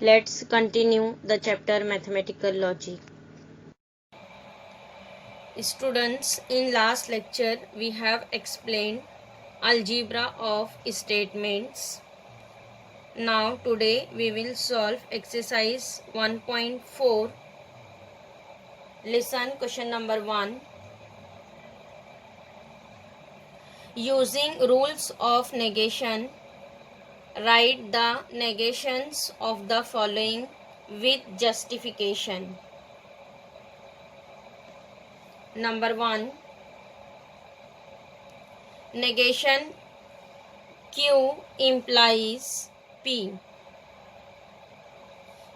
Let's continue the chapter Mathematical Logic. Students, in last lecture we have explained algebra of statements. Now today we will solve exercise 1.4. Listen question number 1. Using rules of negation, write the negations of the following with justification. Number 1. Negation Q implies P.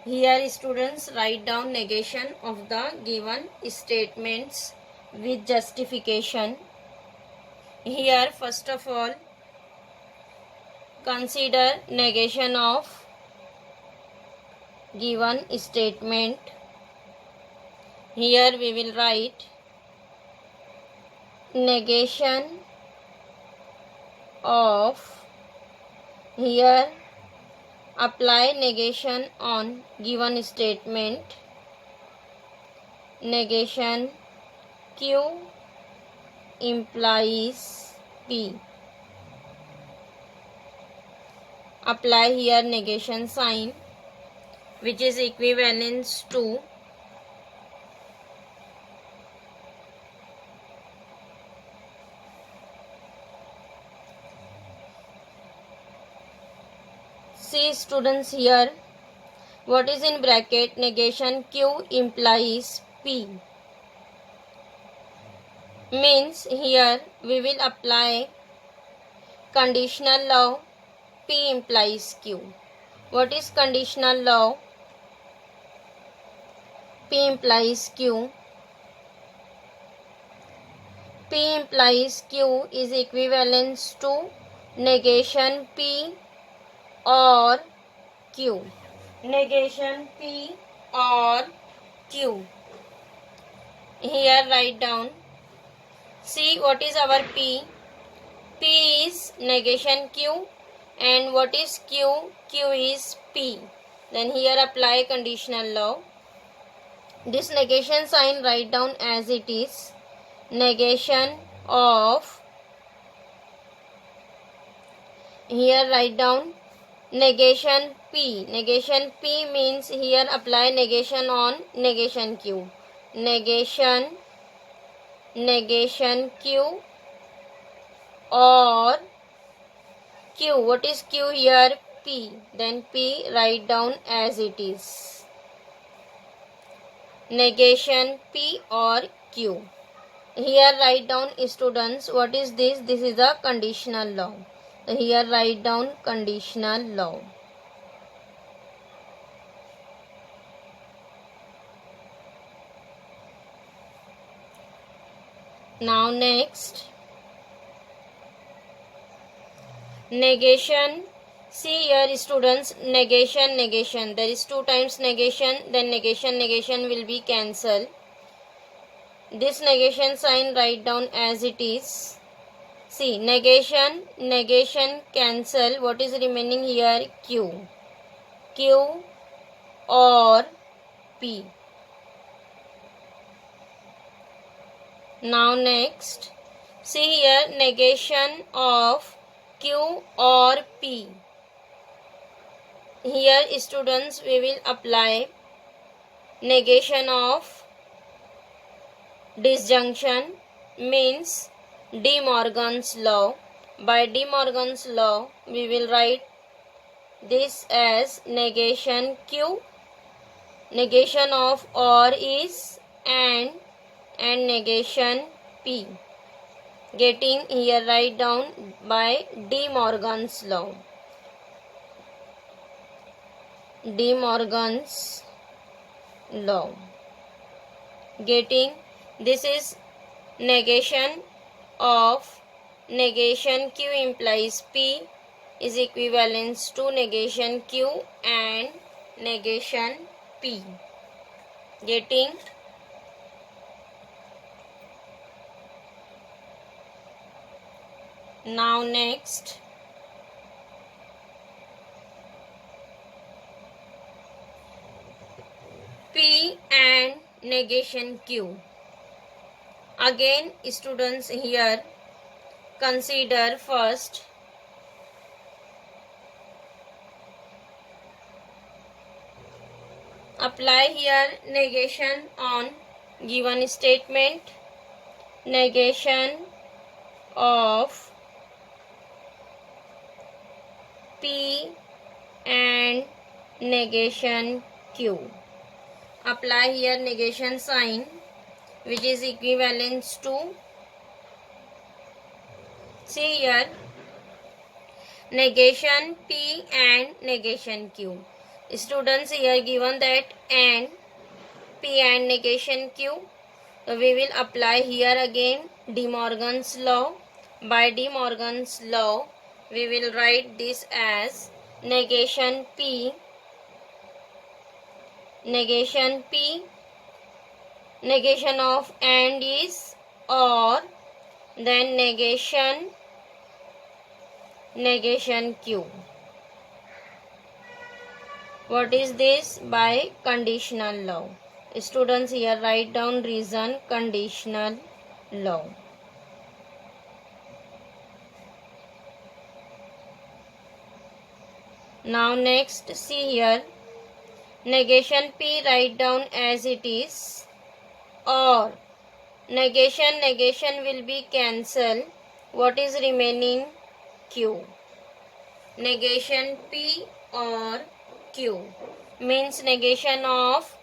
Here students write down negation of the given statements with justification. Here first of all consider negation of given statement. Here we will write negation of, here apply negation on given statement. Negation Q implies P. Apply here negation sign which is equivalent to see students here what is in bracket negation Q implies P means here we will apply conditional law P implies Q. What is conditional law? P implies Q. P implies Q is equivalent to negation P or Q. Negation P or Q. Here write down. See what is our P. P is negation Q and what is Q? Q is P. Then here apply conditional law. This negation sign write down as it is. Negation of, here write down negation P. Negation P means here apply negation on negation Q. Negation Q or Q. What is Q here? P. Then P write down as it is. Negation P or Q. Here write down students what is this? This is a conditional law. Here write down conditional law. Now next negation. See here students negation there is 2 times negation, then negation will be cancelled. This negation sign write down as it is. See negation cancel. What is remaining here? Q or P. Now next see here negation of Q or P. Here students we will apply negation of disjunction means De Morgan's law. By De Morgan's law we will write this as negation Q. Negation of or is and negation P. Getting here write down by De Morgan's law. De Morgan's law. Getting this is negation of negation Q implies P is equivalent to negation Q and negation P. Getting now next P and negation Q. Again, students, here consider first apply here negation on given statement. Negation of P and negation Q. Apply here negation sign, which is equivalent to, see here, negation P and negation Q. Students, here given that and P and negation Q. So we will apply here again De Morgan's law. By De Morgan's law, we will write this as negation P, negation of and is or, then negation Q. What is this? By conditional law. Students, here write down reason conditional law. Now next, see here, negation P write down as it is, or negation will be cancelled. What is remaining? Q. Negation P or Q means negation of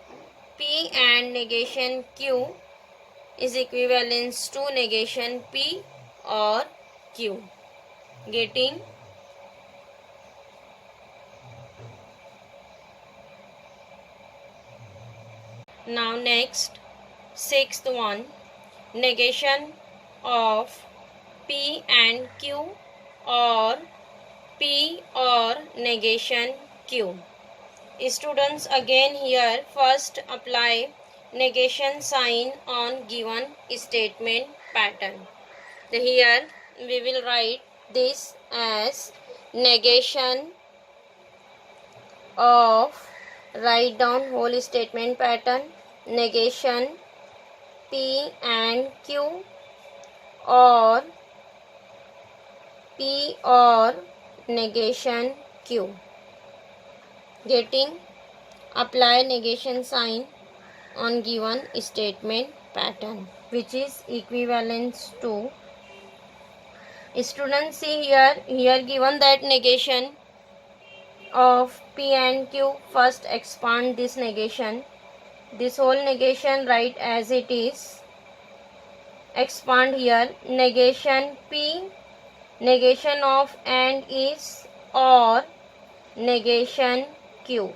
P and negation Q is equivalent to negation P or Q. Getting? Now next, sixth one, negation of P and Q or P or negation Q. Students, again here first apply negation sign on given statement pattern. So here we will write this as negation of, write down whole statement pattern, negation P and Q or P or negation Q. Getting? Apply negation sign on given statement pattern, which is equivalent to, students, see here given that negation of P and Q, first expand this negation, this whole negation write as it is, expand here, negation P, negation of and is or negation Q.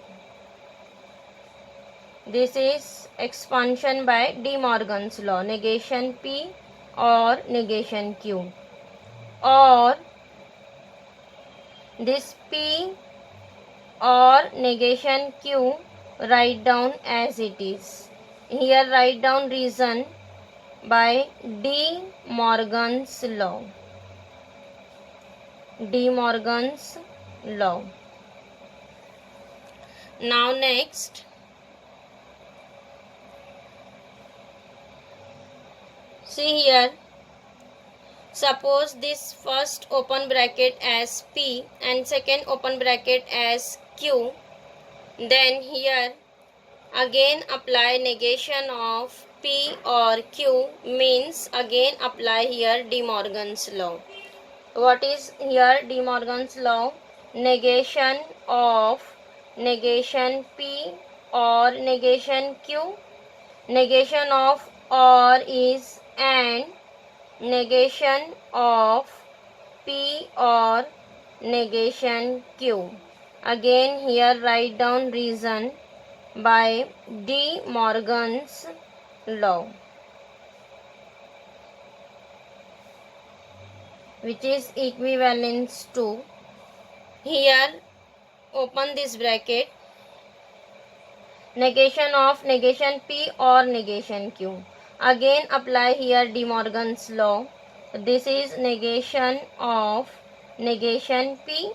This is expansion by De Morgan's law, negation P or negation Q, or this P or negation Q write down as it is. Here write down reason by De Morgan's law. De Morgan's law. Now next, see here, suppose this first open bracket as P and second open bracket as Q, then here again apply negation of P or Q, means again apply here De Morgan's law. What is here De Morgan's law? Negation of negation P or negation Q, negation of or is and, negation of P or negation Q. Again here write down reason by De Morgan's law, which is equivalent to, here open this bracket, negation of negation P or negation Q. Again apply here De Morgan's law. This is negation of negation P,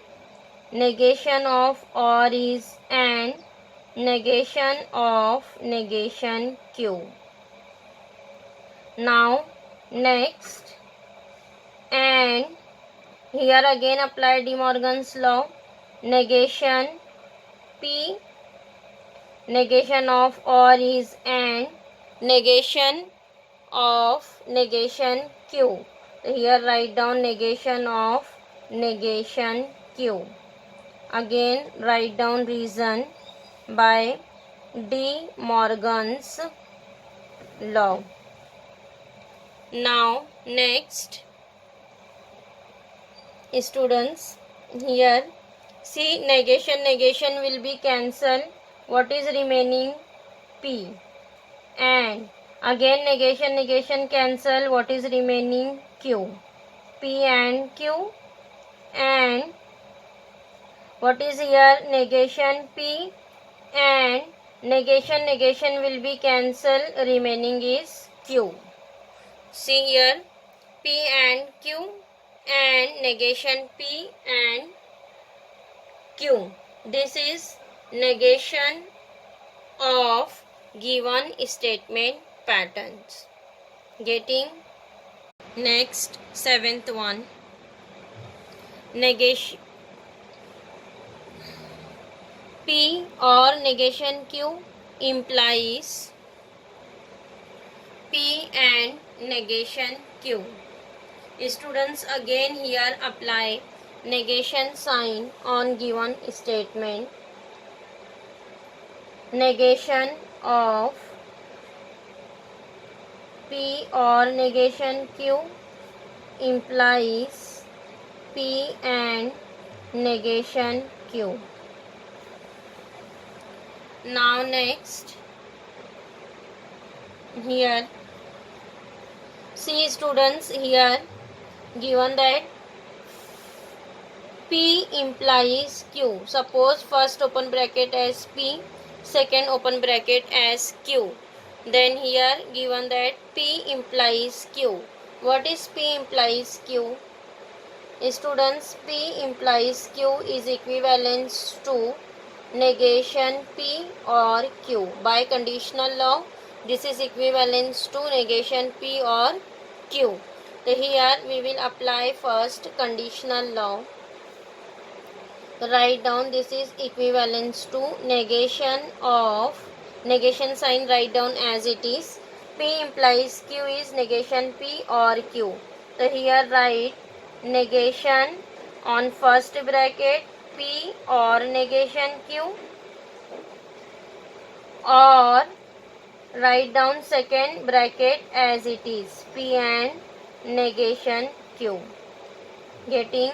negation of or is and, negation of negation Q. Now next, and here again apply De Morgan's law. Negation P, negation of OR is AND, negation of negation Q. So here write down negation of negation Q. Again write down reason by De Morgan's law. Now next, students, here see negation will be cancelled. What is remaining? P. And again negation cancel. What is remaining? Q. P and Q. And what is here? Negation P and negation will be cancelled. Remaining is Q. See here, P and Q and negation P and Q. This is negation of given statement patterns. Getting? Next, seventh one. Negation P or negation Q implies P and negation Q. Students, again here apply negation sign on given statement. Negation of P or negation Q implies P and negation Q. Now next, here see students, here given that P implies Q. Suppose first open bracket as P, second open bracket as Q. Then here given that P implies Q. What is P implies Q? Students, P implies Q is equivalent to negation P or Q. By conditional law, this is equivalent to negation P or Q. So here we will apply first conditional law. Write down this is equivalent to negation of negation sign, write down as it is. P implies Q is negation P or Q. So here write negation on first bracket P or negation Q, or write down second bracket as it is, P and negation Q. Getting?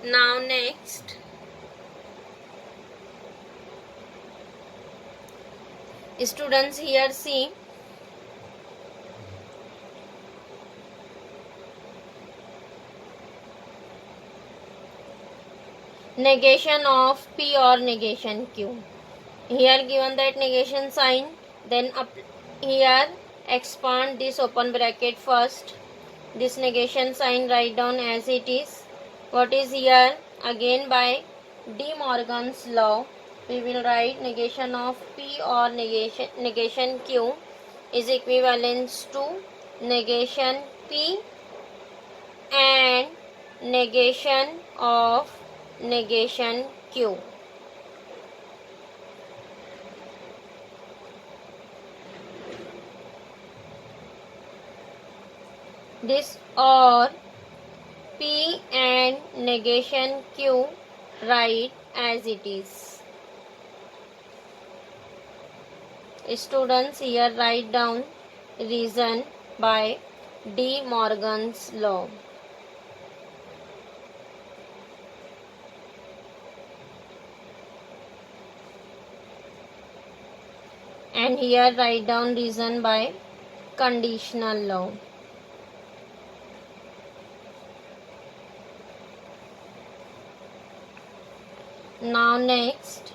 Now next, students, here see negation of P or negation Q. Here given that negation sign, then here expand this open bracket first. This negation sign write down as it is. What is here? Again by De Morgan's law, we will write negation of P or negation Q is equivalent to negation P and negation of negation Q. This or P and negation Q write as it is. Students, here write down reason by De Morgan's law. And here write down reason by conditional law. Now next,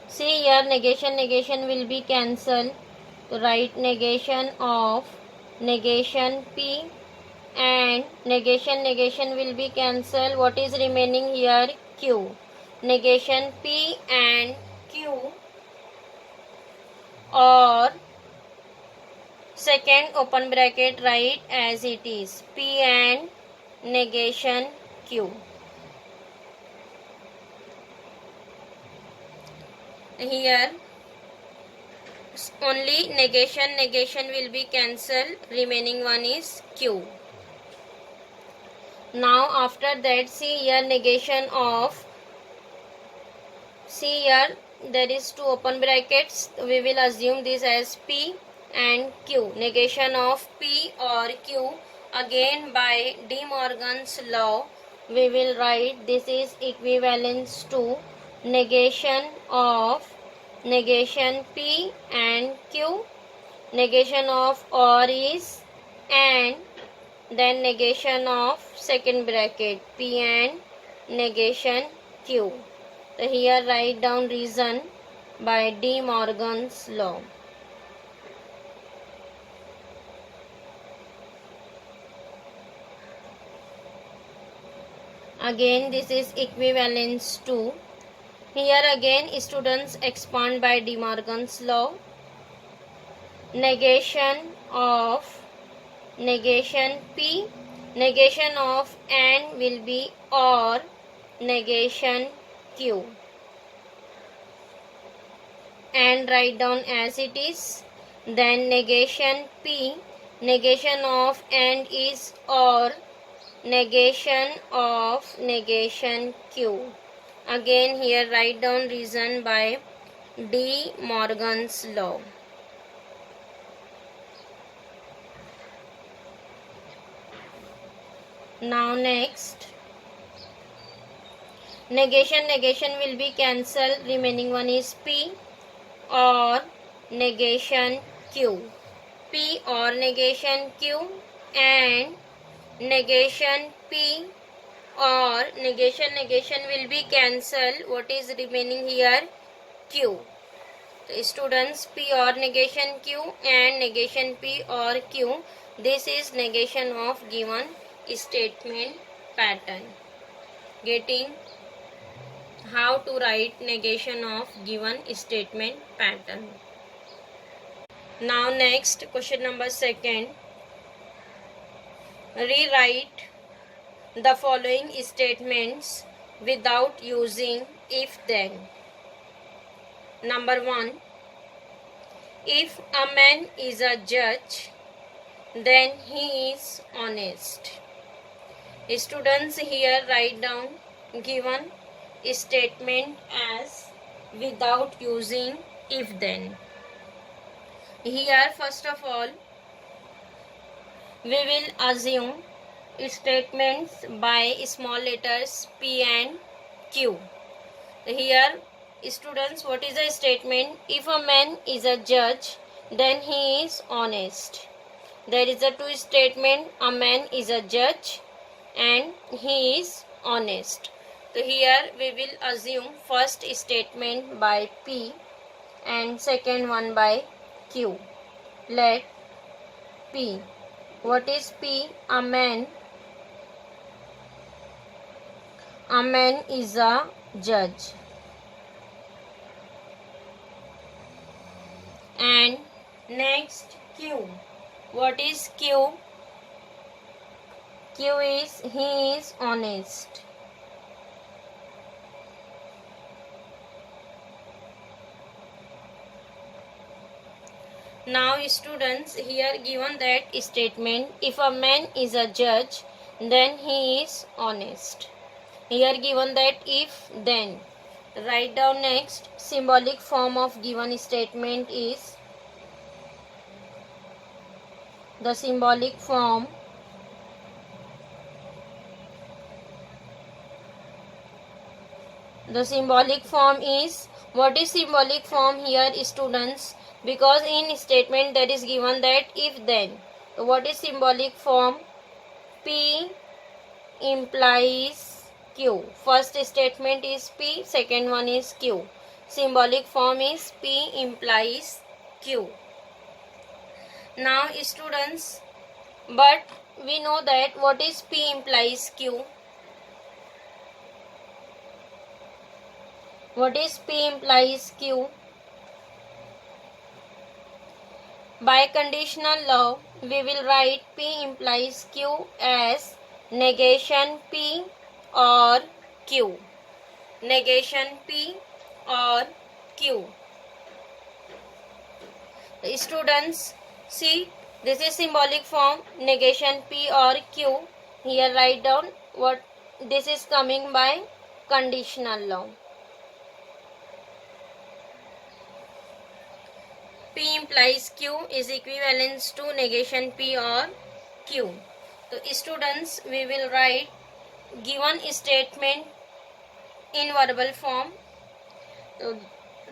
see here negation will be cancelled. Write negation of negation P and negation will be cancelled. What is remaining here? Q. negation P and Q, or second open bracket write as it is, P and negation Q. Here only negation will be cancelled, remaining one is Q. Now after that, see here negation of, see here there is two open brackets, we will assume this as P and Q. Negation of P or Q, again by De Morgan's law we will write this is equivalence to negation of negation P and Q. Negation of or is and, then negation of second bracket P and negation Q. So here write down reason by De Morgan's law. Again this is equivalence to. Here again students expand by De Morgan's law. Negation of negation P, negation of and will be or negation Q, and write down as it is. Then negation P, negation of and is or negation of negation Q. Again here write down reason by De Morgan's law. Now next, negation will be cancelled, remaining one is P or negation Q. P or negation Q and negation P or negation will be cancelled. What is remaining here? Q. So students, P or negation Q and negation P or Q. This is negation of given statement pattern. Getting how to write negation of given statement pattern. Now next, question number second. Rewrite the following statements without using if then. Number 1. If a man is a judge, then he is honest. Students, here write down given statement as without using if then. Here first of all we will assume statements by small letters P and Q. Here students, what is the statement? If a man is a judge, then he is honest. There is a two statement, a man is a judge and he is honest. So here we will assume first statement by P and second one by Q. Let P. What is P? A man is a judge. And next Q. What is Q? Q is he is honest. Now students, here given that statement, if a man is a judge, then he is honest. Here given that if then. Write down next, symbolic form of given statement is, the symbolic form is, what is symbolic form here students? Because in statement that is given that if then. So what is symbolic form? P implies Q. First statement is P, second one is Q. Symbolic form is P implies Q. Now students, but we know that what is P implies Q? What is P implies Q? By conditional law, we will write P implies Q as negation P or Q. Negation P or Q. Students, see, this is symbolic form, negation P or Q. Here write down what this is coming by conditional law. P implies Q is equivalent to negation P or Q. So students, we will write given statement in verbal form. So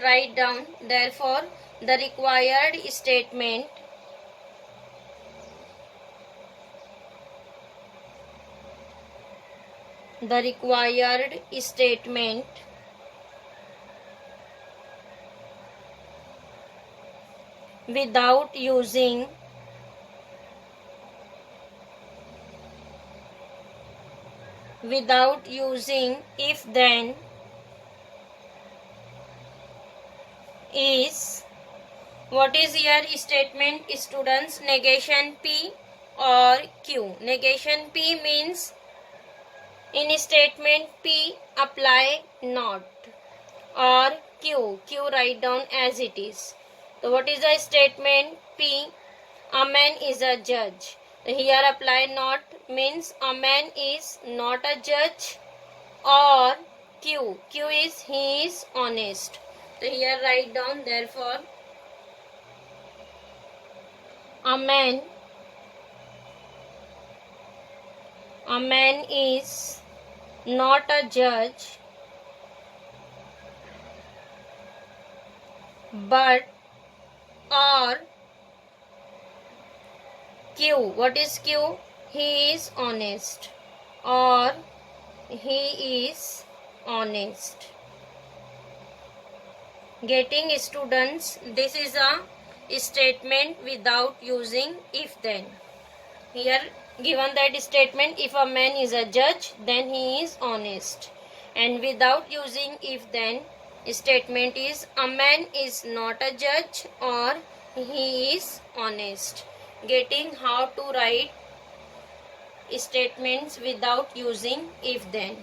write down, therefore the required statement without using if then is, what is here statement students? Negation P or Q. Negation P means in statement P apply not, or Q write down as it is. So what is the statement P? A man is a judge. So here apply not means a man is not a judge, or Q is he is honest. So here write down, therefore a man is not a judge, but, or Q, what is Q? He is honest, or he is honest. Getting students, this is a statement without using if then. Here given that statement, if a man is a judge, then he is honest, and without using if then statement is a man is not a judge or he is honest. Getting how to write statements without using if then.